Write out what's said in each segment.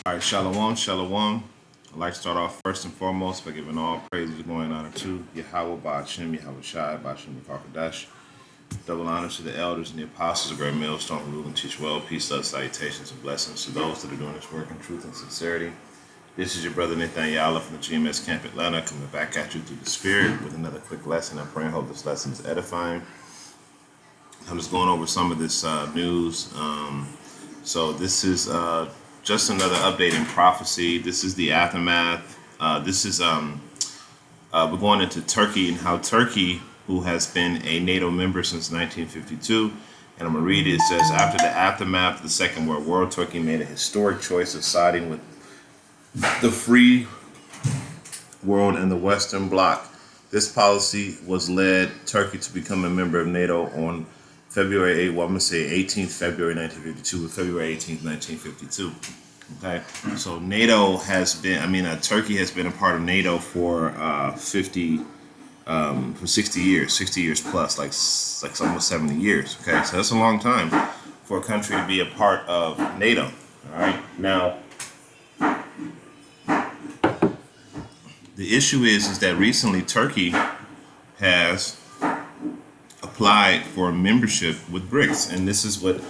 All right, shalom, shalom. I'd like to start off first and foremost by giving all praises, glory, and honor to Yahweh, Ba'ashem, Yahweh Shai, Ba'ashem, Kakadash. Double honor to the elders and the apostles, the great millstone, rule and teach well. Peace, love, salutations, and blessings to those that are doing this work in truth and sincerity. This is your brother Nathaniel from the GMS Camp Atlanta, coming back at you through the Spirit with another quick lesson. I pray and hope this lesson is edifying. I'm just going over some of this news. So this is just another update in prophecy. This is the aftermath. We're going into Turkey and how Turkey, who has been a NATO member since 1952, and I'm going to read it. It says, after the aftermath of the Second World War, Turkey made a historic choice of siding with the free world and the Western Bloc. This policy was led Turkey to become a member of NATO on February 8th, well, I'm going to say 18th February 1952, with February 18th, 1952. Okay, so NATO has been, Turkey has been a part of NATO for 60 years plus, like almost 70 years. Okay, so that's a long time for a country to be a part of NATO. All right, now the issue is that recently Turkey has applied for a membership with BRICS, and this is what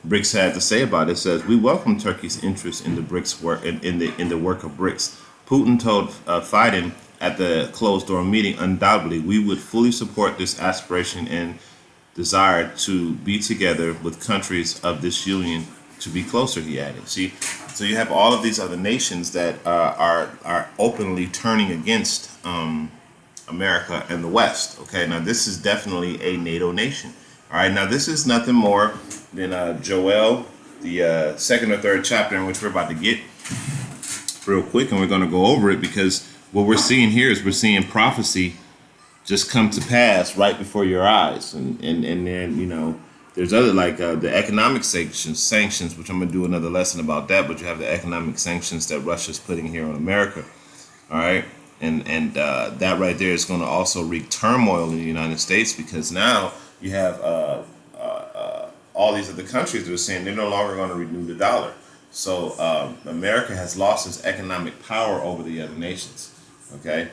BRICS had to say about it. It says, "We welcome Turkey's interest in the BRICS work in the work of BRICS." Putin told Biden at the closed-door meeting, "Undoubtedly, we would fully support this aspiration and desire to be together with countries of this union to be closer," he added. See, so you have all of these other nations that are openly turning against America and the West. Okay, now this is definitely a NATO nation. All right, now this is nothing more than Joel, the second or third chapter, in which we're about to get real quick, and we're going to go over it because what we're seeing here is we're seeing prophecy just come to pass right before your eyes, and then there's other like the economic sanctions, which I'm going to do another lesson about that. But you have the economic sanctions that Russia's putting here on America. All right. And that right there is going to also wreak turmoil in the United States, because now you have all these other countries that are saying they're no longer going to renew the dollar. So America has lost its economic power over the other nations. Okay,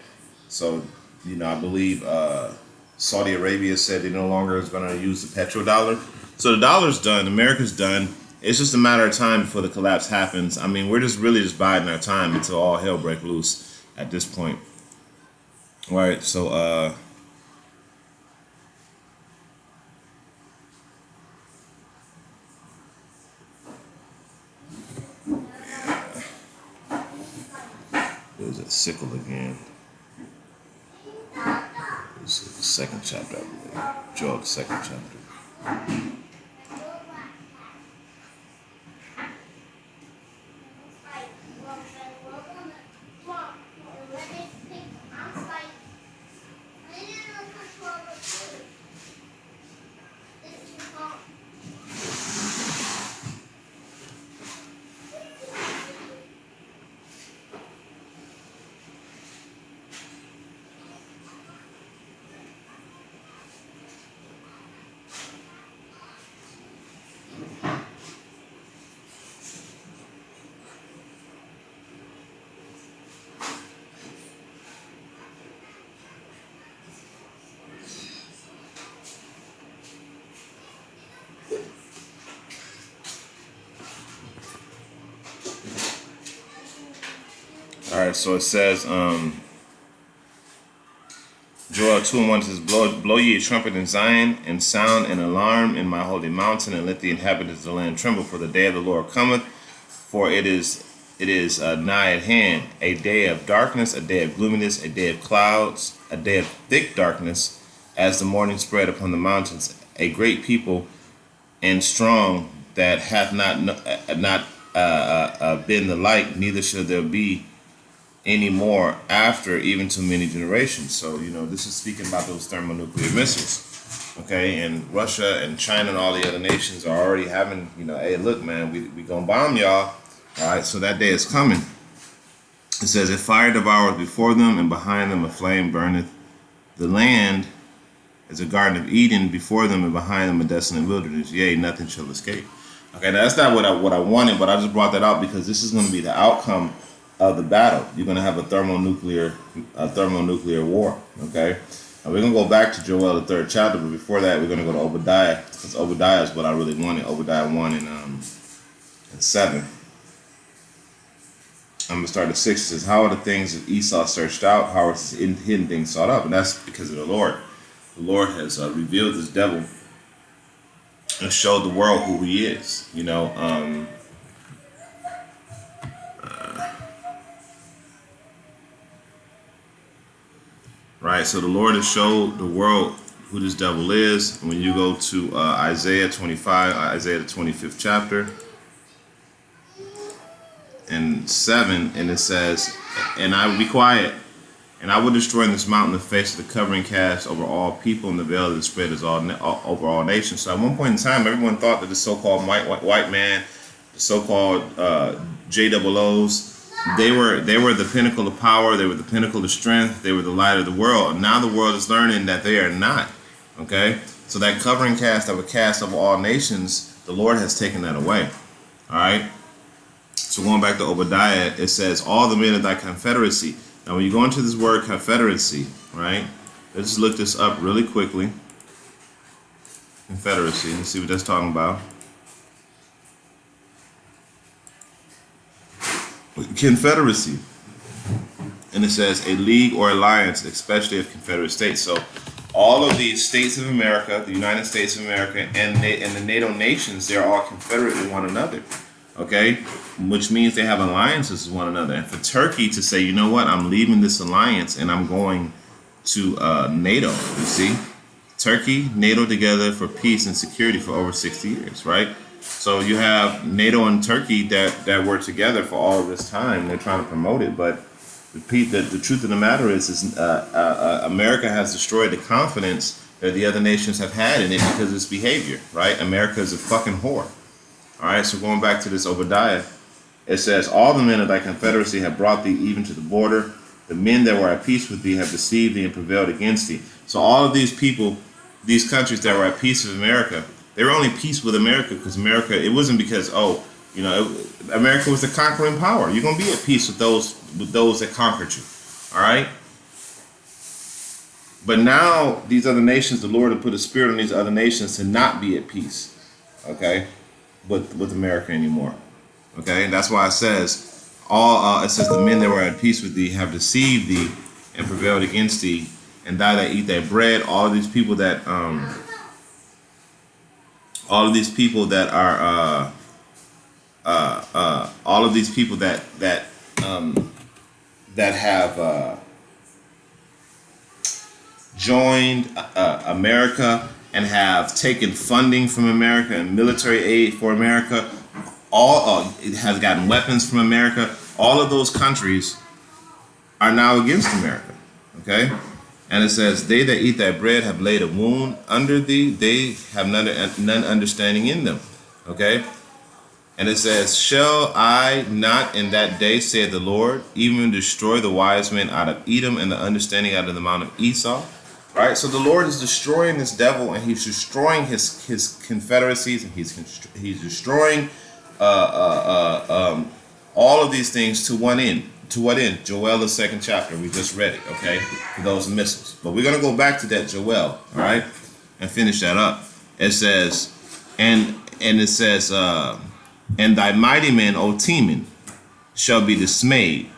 so I believe Saudi Arabia said they no longer is going to use the petrodollar. So the dollar's done. America's done. It's just a matter of time before the collapse happens. I mean, we're just biding our time until all hell breaks loose at this point. All right, so there's a sickle again. This is the second chapter, I believe. Joel, the second chapter. All right, so it says, Joel 2:1 says, blow ye a trumpet in Zion, and sound an alarm in my holy mountain, and let the inhabitants of the land tremble, for the day of the Lord cometh, for it is nigh at hand, a day of darkness, a day of gloominess, a day of clouds, a day of thick darkness, as the morning spread upon the mountains, a great people and strong that hath not been the like, neither shall there be any more after, even to many generations. So this is speaking about those thermonuclear missiles. Okay, and Russia and China and all the other nations are already having, hey, look, man, we gonna bomb y'all. All right, so that day is coming. It says, "If fire devoureth before them, and behind them a flame burneth, the land as a garden of Eden, before them and behind them a desolate wilderness. Yea, nothing shall escape." Okay, now that's not what I wanted, but I just brought that out because this is going to be the outcome of the battle. You're going to have a thermonuclear war. Okay, and we're going to go back to Joel the 3rd chapter, but before that, we're going to go to Obadiah, because Obadiah is what I really wanted. Obadiah 1 and 7. I'm going to start at 6. It says, "How are the things that Esau searched out? How are his hidden things sought up?" And that's because of the Lord. The Lord has revealed this devil and showed the world who he is. Right. So the Lord has showed the world who this devil is. When you go to Isaiah 25, Isaiah the 25th chapter, and 7, and it says, "And I will be quiet, and I will destroy in this mountain the face of the covering cast over all people, and the veil that is spread is over all nations." So at one point in time, everyone thought that the so-called white man, the so-called JOOs, they were the pinnacle of power. They were the pinnacle of strength. They were the light of the world. Now the world is learning that they are not. Okay, so that covering cast that would cast over all nations, the Lord has taken that away. All right. So going back to Obadiah, it says, "All the men of thy confederacy." Now, when you go into this word confederacy, right? Let's just look this up really quickly. Confederacy. Let's see what that's talking about. Confederacy. And it says a league or alliance, especially of Confederate states. So all of these states of America, the United States of America, and the NATO nations, they're all confederate with one another. Okay, which means they have alliances with one another. And for Turkey to say, you know what, I'm leaving this alliance and I'm going to NATO. You see, Turkey, NATO together for peace and security for over 60 years, right? So you have NATO and Turkey that were together for all of this time. They're trying to promote it, but the truth of the matter is America has destroyed the confidence that the other nations have had in it because of its behavior, right? America is a fucking whore. All right, so going back to this Obadiah, it says, "All the men of thy confederacy have brought thee even to the border. The men that were at peace with thee have deceived thee and prevailed against thee." So all of these people, these countries that were at peace with America, they were only peace with America because America, it wasn't because, America was the conquering power. You're going to be at peace with those that conquered you. All right? But now these other nations, the Lord has put a spirit on these other nations to not be at peace. Okay? With America anymore. Okay, and that's why it says it says the men that were at peace with thee have deceived thee and prevailed against thee, and thou that eat thy bread. All of these people that have joined America and have taken funding from America and military aid for America, it has gotten weapons from America. All of those countries are now against America. Okay, and it says, "They that eat thy bread have laid a wound under thee; they have none understanding in them." Okay, and it says, "Shall I not in that day, saith the Lord, even destroy the wise men out of Edom and the understanding out of the mount of Esau?" Right, so the Lord is destroying this devil, and He's destroying his confederacies, and He's destroying all of these things to one end. To what end? Joel the 2nd chapter. We just read it. Okay, for those missiles. But we're gonna go back to that Joel, all right, and finish that up. It says, and it says, "And thy mighty men, O Teman, shall be dismayed."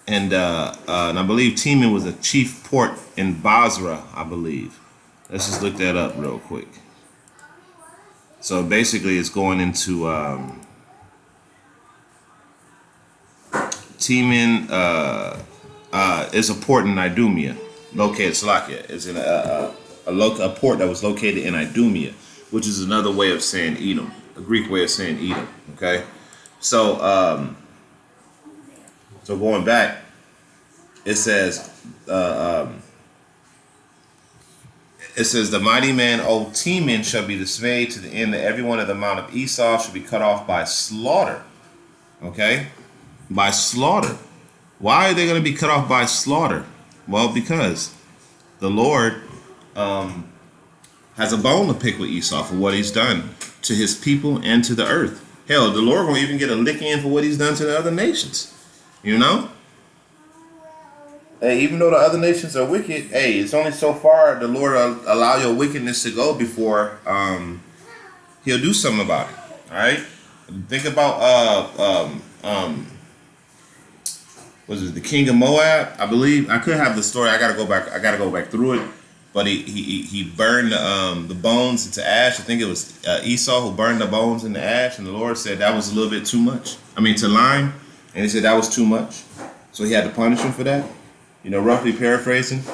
And I believe Teman was a chief port in Basra, I believe. Let's just look that up real quick. So basically it's going into Teman is a port in Idumea, located Slovakia. It's in a port that was located in Idumea, which is another way of saying Edom, a Greek way of saying Edom. Okay, so going back, it says, "The mighty man, O Teman, shall be dismayed to the end that every one of the mount of Esau shall be cut off by slaughter." Okay, by slaughter. Why are they going to be cut off by slaughter? Well, because the Lord has a bone to pick with Esau for what he's done to his people and to the earth. Hell, the Lord won't even get a lick in for what he's done to the other nations. You know? Hey, even though the other nations are wicked, hey, it's only so far the Lord will allow your wickedness to go before he'll do something about it. All right? Think about was it the king of Moab? I believe I could have the story. I gotta go back through it. But he burned the bones into ash. I think it was Esau who burned the bones into ash, and the Lord said that was a little bit too much. I mean, to lime, and he said that was too much, so he had to punish him for that. You know, roughly paraphrasing.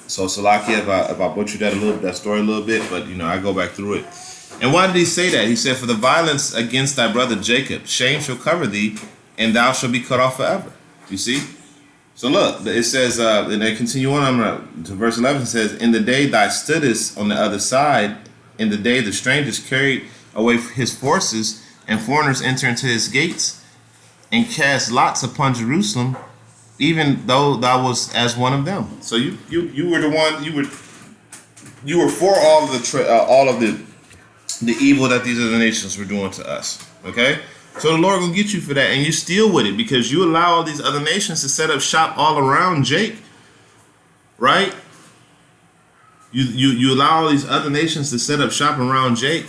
So Salakia, if I butchered that story a little bit, but you know, I go back through it. And why did he say that? He said, "For the violence against thy brother Jacob, shame shall cover thee, and thou shalt be cut off forever." You see? So look, it says, and they continue on to verse 11. It says, "In the day thou stoodest on the other side, in the day the strangers carried away his forces, and foreigners enter into his gates, and cast lots upon Jerusalem, even though thou was as one of them." So you were the one, you were for all of the evil that these other nations were doing to us. Okay? So the Lord will get you for that, and you still with it because you allow all these other nations to set up shop all around Jake, right? You allow all these other nations to set up shop around Jake,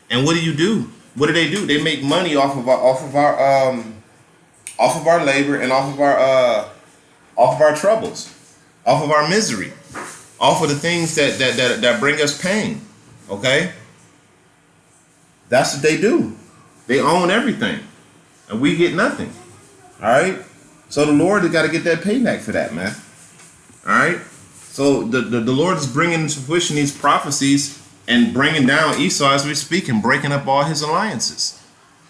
and what do? What do? They make money off of our labor and off of our troubles, off of our misery, off of the things that bring us pain. Okay, that's what they do. They own everything, and we get nothing. All right. So the Lord has got to get that payback for that, man. All right. So the Lord is bringing into fruition these prophecies and bringing down Esau as we speak and breaking up all his alliances.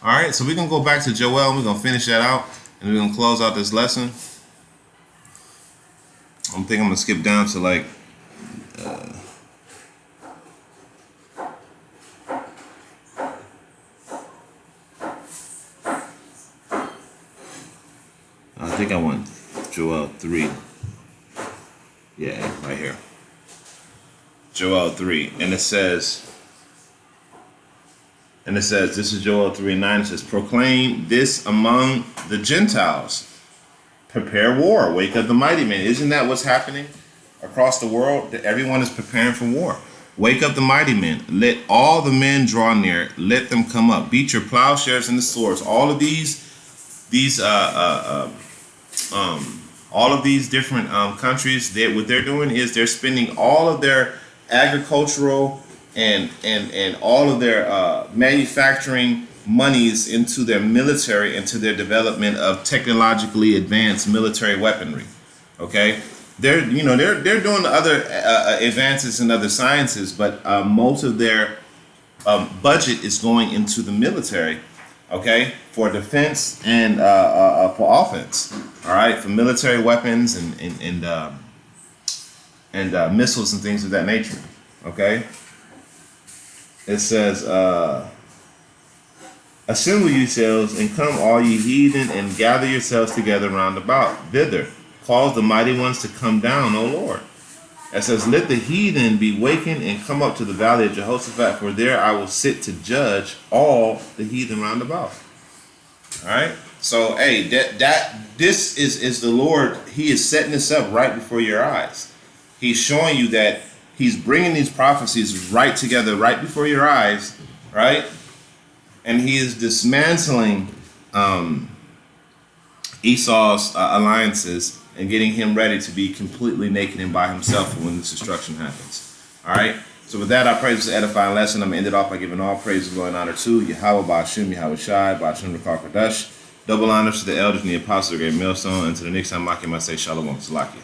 All right. So we're gonna go back to Joel and we're gonna finish that out, and we're gonna close out this lesson. I'm gonna skip down to like. I think I want Joel 3. Yeah, right here. Joel 3. And it says, this is Joel 3:9. It says, "Proclaim this among the Gentiles. Prepare war. Wake up the mighty men." Isn't that what's happening across the world? That everyone is preparing for war. Wake up the mighty men. Let all the men draw near. Let them come up. Beat your plowshares and the swords. All of these different countries, what they're doing is they're spending all of their agricultural and all of their manufacturing monies into their military, into their development of technologically advanced military weaponry. Okay, they're doing other advances in other sciences, but most of their budget is going into the military. Okay, for defense and for offense. All right, for military weapons and missiles and things of that nature. Okay, it says, "Assemble yourselves and come, all ye heathen, and gather yourselves together round about thither. Cause the mighty ones to come down, O Lord." It says, "Let the heathen be wakened and come up to the valley of Jehoshaphat, for there I will sit to judge all the heathen round about." All right. So, hey, this is the Lord. He is setting this up right before your eyes. He's showing you that he's bringing these prophecies right together, right before your eyes, right? And he is dismantling Esau's alliances and getting him ready to be completely naked and by himself when this destruction happens. All right. So with that, I pray this is an edifying lesson. I'm going to end it off by giving all praise, glory, and honor to Yahweh, Ba'ashim, Yahweh Shai, Ba'ashim, Rakar Kadash. Double honors to the elders and the apostles of the great millstone. And to the next time, I say Shalom, Salakia.